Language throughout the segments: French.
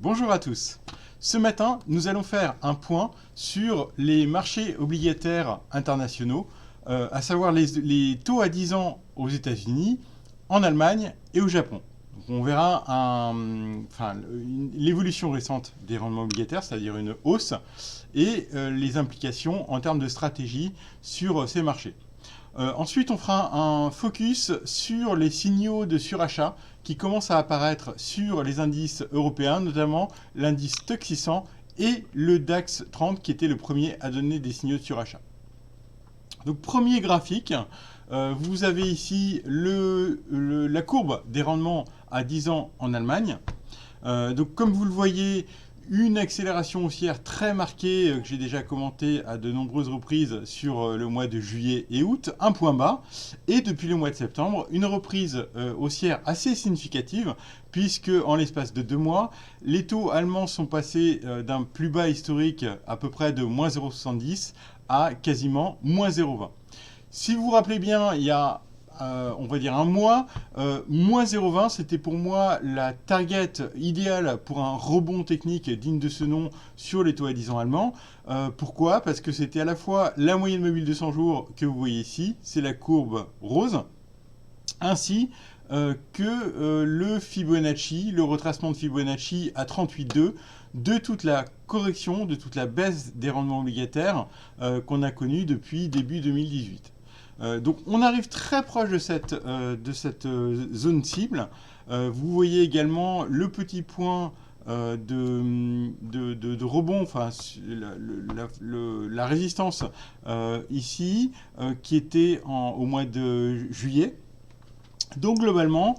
Bonjour à tous. Ce matin, nous allons faire un point sur les marchés obligataires internationaux, à savoir les taux à 10 ans aux États-Unis, en Allemagne et au Japon. Donc, on verra l'évolution récente des rendements obligataires, c'est-à-dire une hausse, et les implications en termes de stratégie sur ces marchés. Ensuite, on fera un focus sur les signaux de surachat qui commencent à apparaître sur les indices européens, notamment l'indice Stoxx 600 et le DAX 30 qui était le premier à donner des signaux de surachat. Donc premier graphique, vous avez ici la courbe des rendements à 10 ans en Allemagne. Donc comme vous le voyez, une accélération haussière très marquée que j'ai déjà commenté à de nombreuses reprises sur le mois de juillet et août, un point bas, et depuis le mois de septembre, une reprise haussière assez significative, puisque en l'espace de 2 mois, les taux allemands sont passés d'un plus bas historique à peu près de moins 0,70 à quasiment moins 0,20. Si vous vous rappelez bien, il y a on va dire un mois, moins 0,20, c'était pour moi la target idéale pour un rebond technique digne de ce nom sur les taux à 10 ans allemands. Pourquoi? Parce que c'était à la fois la moyenne mobile de 100 jours que vous voyez ici, c'est la courbe rose, ainsi que le Fibonacci, le retracement de Fibonacci à 38,2 de toute la correction, de toute la baisse des rendements obligataires qu'on a connue depuis début 2018. Donc on arrive très proche de cette zone cible. Vous voyez également le petit point de rebond, enfin la résistance ici, qui était au mois de juillet. Donc globalement,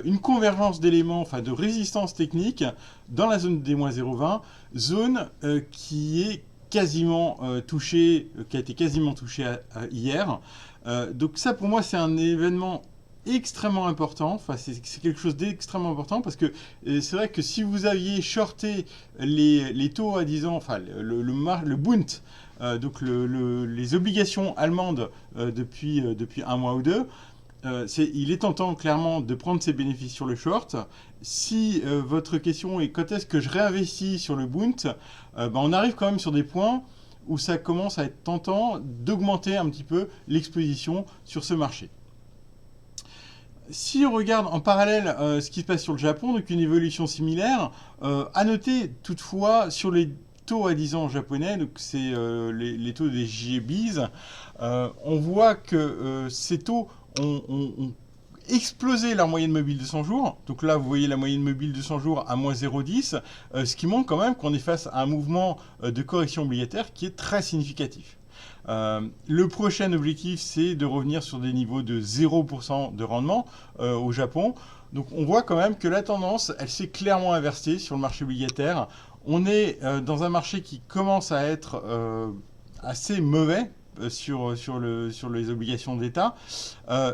une convergence d'éléments, enfin de résistance technique dans la zone des moins 0,20, zone qui est quasiment touchée, qui a été quasiment touchée hier. Donc ça pour moi c'est un événement extrêmement important, enfin c'est quelque chose d'extrêmement important parce que c'est vrai que si vous aviez shorté les taux à 10 ans, enfin le Bund, donc les obligations allemandes depuis un mois ou deux, il est tentant clairement de prendre ses bénéfices sur le short. Si votre question est quand est-ce que je réinvestis sur le Bund, on arrive quand même sur des points où ça commence à être tentant d'augmenter un petit peu l'exposition sur ce marché. Si on regarde en parallèle ce qui se passe sur le Japon, donc une évolution similaire, à noter toutefois sur les taux à 10 ans japonais, donc c'est les taux des JGBs, on voit que ces taux ont explosé leur moyenne mobile de 100 jours. Donc là, vous voyez la moyenne mobile de 100 jours à moins 0,10, ce qui montre quand même qu'on est face à un mouvement de correction obligataire qui est très significatif. Le prochain objectif, c'est de revenir sur des niveaux de 0% de rendement au Japon. Donc on voit quand même que la tendance, elle s'est clairement inversée sur le marché obligataire. On est dans un marché qui commence à être assez mauvais sur les obligations d'État.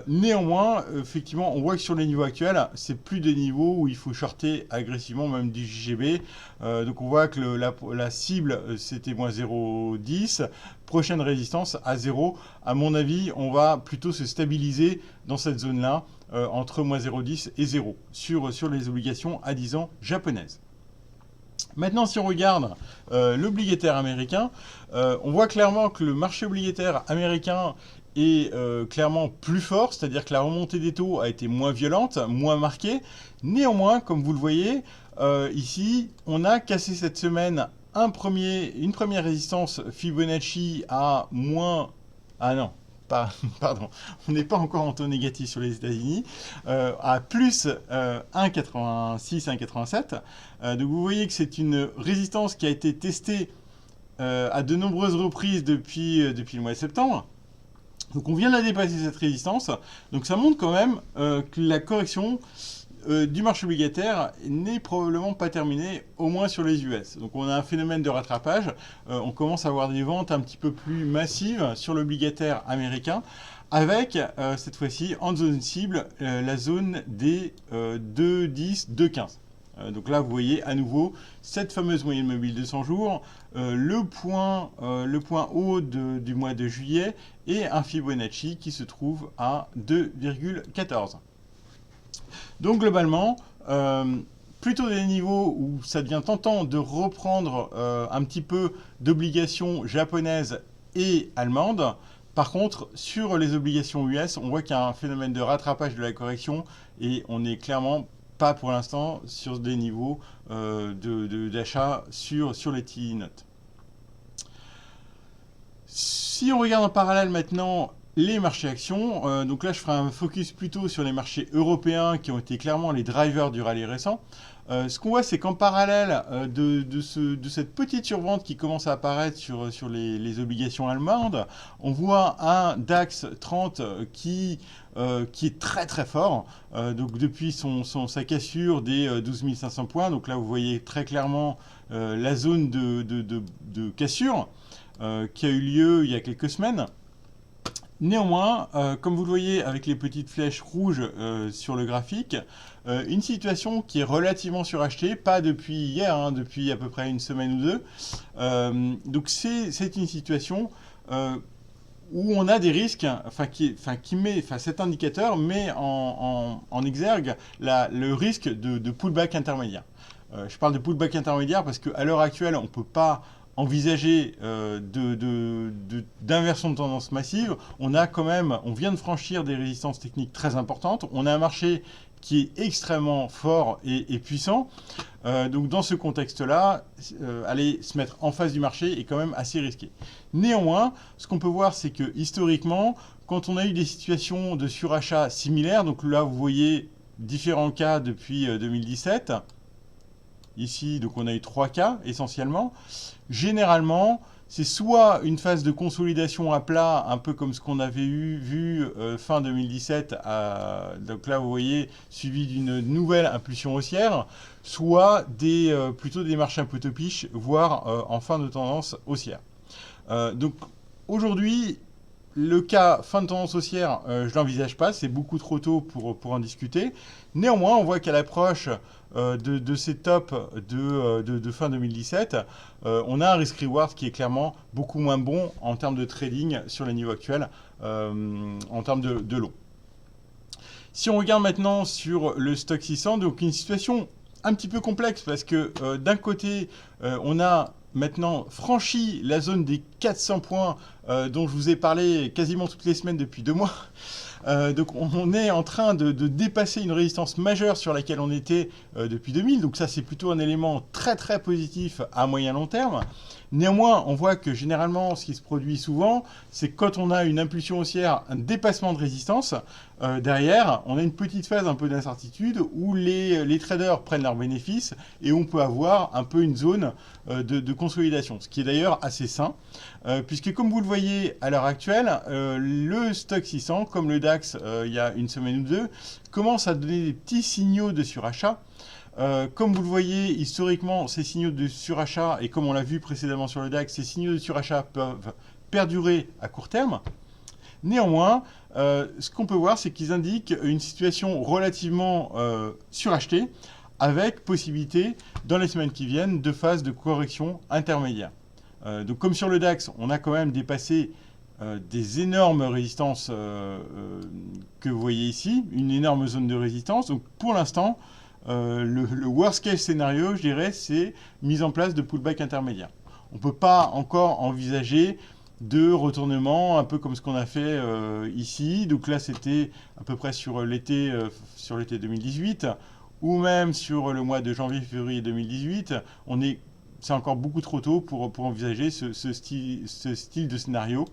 Néanmoins, effectivement, on voit que sur les niveaux actuels, c'est plus des niveaux où il faut shorter agressivement, même du JGB. Donc on voit que la cible, c'était moins 0,10. Prochaine résistance à 0. À mon avis, on va plutôt se stabiliser dans cette zone-là, entre moins 0,10 et 0, sur les obligations à 10 ans japonaises. Maintenant, si on regarde l'obligataire américain, on voit clairement que le marché obligataire américain est clairement plus fort, c'est-à-dire que la remontée des taux a été moins violente, moins marquée. Néanmoins, comme vous le voyez, ici, on a cassé cette semaine une première résistance Fibonacci à moins... Ah non, pardon, on n'est pas encore en taux négatif sur les États-Unis, à plus 1,86, 1,87. Donc vous voyez que c'est une résistance qui a été testée à de nombreuses reprises depuis le mois de septembre. Donc on vient de la dépasser cette résistance. Donc ça montre quand même que la correction du marché obligataire n'est probablement pas terminée, au moins sur les US. Donc on a un phénomène de rattrapage. On commence à avoir des ventes un petit peu plus massives sur l'obligataire américain, avec cette fois-ci en zone cible la zone des 2,10, 2,15. Donc là, vous voyez à nouveau cette fameuse moyenne mobile de 100 jours, le point haut du mois de juillet et un Fibonacci qui se trouve à 2,14. Donc globalement, plutôt des niveaux où ça devient tentant de reprendre un petit peu d'obligations japonaises et allemandes. Par contre, sur les obligations US, on voit qu'il y a un phénomène de rattrapage de la correction et on n'est clairement pas pour l'instant sur des niveaux d'achat sur les T-notes. Si on regarde en parallèle maintenant les marchés actions, donc là je ferai un focus plutôt sur les marchés européens qui ont été clairement les drivers du rallye récent. Ce qu'on voit, c'est qu'en parallèle de cette petite survente qui commence à apparaître sur les obligations allemandes, on voit un DAX 30 qui est très très fort. Donc depuis sa cassure des 12 500 points, donc là vous voyez très clairement la zone de cassure qui a eu lieu il y a quelques semaines. Néanmoins, comme vous le voyez avec les petites flèches rouges sur le graphique, une situation qui est relativement surachetée, pas depuis hier, hein, depuis à peu près une semaine ou deux. Donc c'est une situation où on a des risques, cet indicateur met en exergue le risque de pullback intermédiaire. Je parle de pullback intermédiaire parce qu'à l'heure actuelle, on ne peut pas envisager d'inversion de tendance massive. On vient de franchir des résistances techniques très importantes. On a un marché qui est extrêmement fort et puissant. Donc dans ce contexte-là, aller se mettre en face du marché est quand même assez risqué. Néanmoins, ce qu'on peut voir, c'est que historiquement, quand on a eu des situations de surachat similaires, donc là vous voyez différents cas depuis 2017, ici donc on a eu 3 cas essentiellement, généralement c'est soit une phase de consolidation à plat, un peu comme ce qu'on avait vu fin 2017, donc là vous voyez, suivi d'une nouvelle impulsion haussière, soit plutôt des marches un peu topiches, voire en fin de tendance haussière. Donc aujourd'hui, le cas fin de tendance haussière, je ne l'envisage pas, c'est beaucoup trop tôt pour en discuter. Néanmoins, on voit qu'à l'approche de ces tops de fin 2017, on a un risk-reward qui est clairement beaucoup moins bon en termes de trading sur les niveaux actuels, en termes de long. Si on regarde maintenant sur le Stoxx 600, donc une situation un petit peu complexe parce que d'un côté, on a maintenant franchi la zone des 400 points dont je vous ai parlé quasiment toutes les semaines depuis 2 mois. Donc on est en train de dépasser une résistance majeure sur laquelle on était depuis 2000. Donc ça c'est plutôt un élément très très positif à moyen long terme. Néanmoins, on voit que généralement ce qui se produit souvent, c'est quand on a une impulsion haussière, un dépassement de résistance, derrière, on a une petite phase un peu d'incertitude où les traders prennent leurs bénéfices et on peut avoir un peu une zone de consolidation. Ce qui est d'ailleurs assez sain, puisque comme vous le voyez à l'heure actuelle, le Stoxx 600, comme le DAX il y a une semaine ou deux, commence à donner des petits signaux de surachat. Comme vous le voyez, historiquement, ces signaux de surachat, et comme on l'a vu précédemment sur le DAX, ces signaux de surachat peuvent perdurer à court terme. Néanmoins, ce qu'on peut voir, c'est qu'ils indiquent une situation relativement surachetée, avec possibilité, dans les semaines qui viennent, de phase de correction intermédiaire. Donc comme sur le DAX, on a quand même dépassé des énormes résistances que vous voyez ici, une énorme zone de résistance. Donc pour l'instant, le worst case scénario, je dirais, c'est mise en place de pullback intermédiaire. On ne peut pas encore envisager de retournement, un peu comme ce qu'on a fait ici. Donc là, c'était à peu près sur l'été 2018, ou même sur le mois de janvier-février 2018. C'est encore beaucoup trop tôt pour envisager ce style de scénario.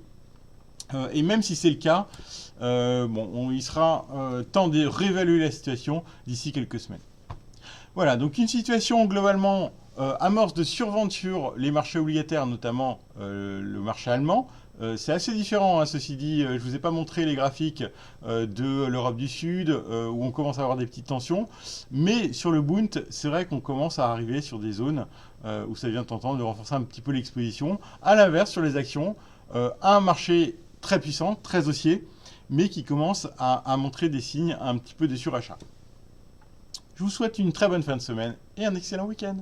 Et même si c'est le cas, il sera temps de réévaluer la situation d'ici quelques semaines. Voilà, donc une situation globalement amorce de survente sur les marchés obligataires, notamment le marché allemand. C'est assez différent, hein, ceci dit, je ne vous ai pas montré les graphiques de l'Europe du Sud, où on commence à avoir des petites tensions, mais sur le Bund, c'est vrai qu'on commence à arriver sur des zones où ça devient tentant de renforcer un petit peu l'exposition. À l'inverse, sur les actions, un marché très puissant, très haussier, mais qui commence à montrer des signes un petit peu de surachat. Je vous souhaite une très bonne fin de semaine et un excellent week-end.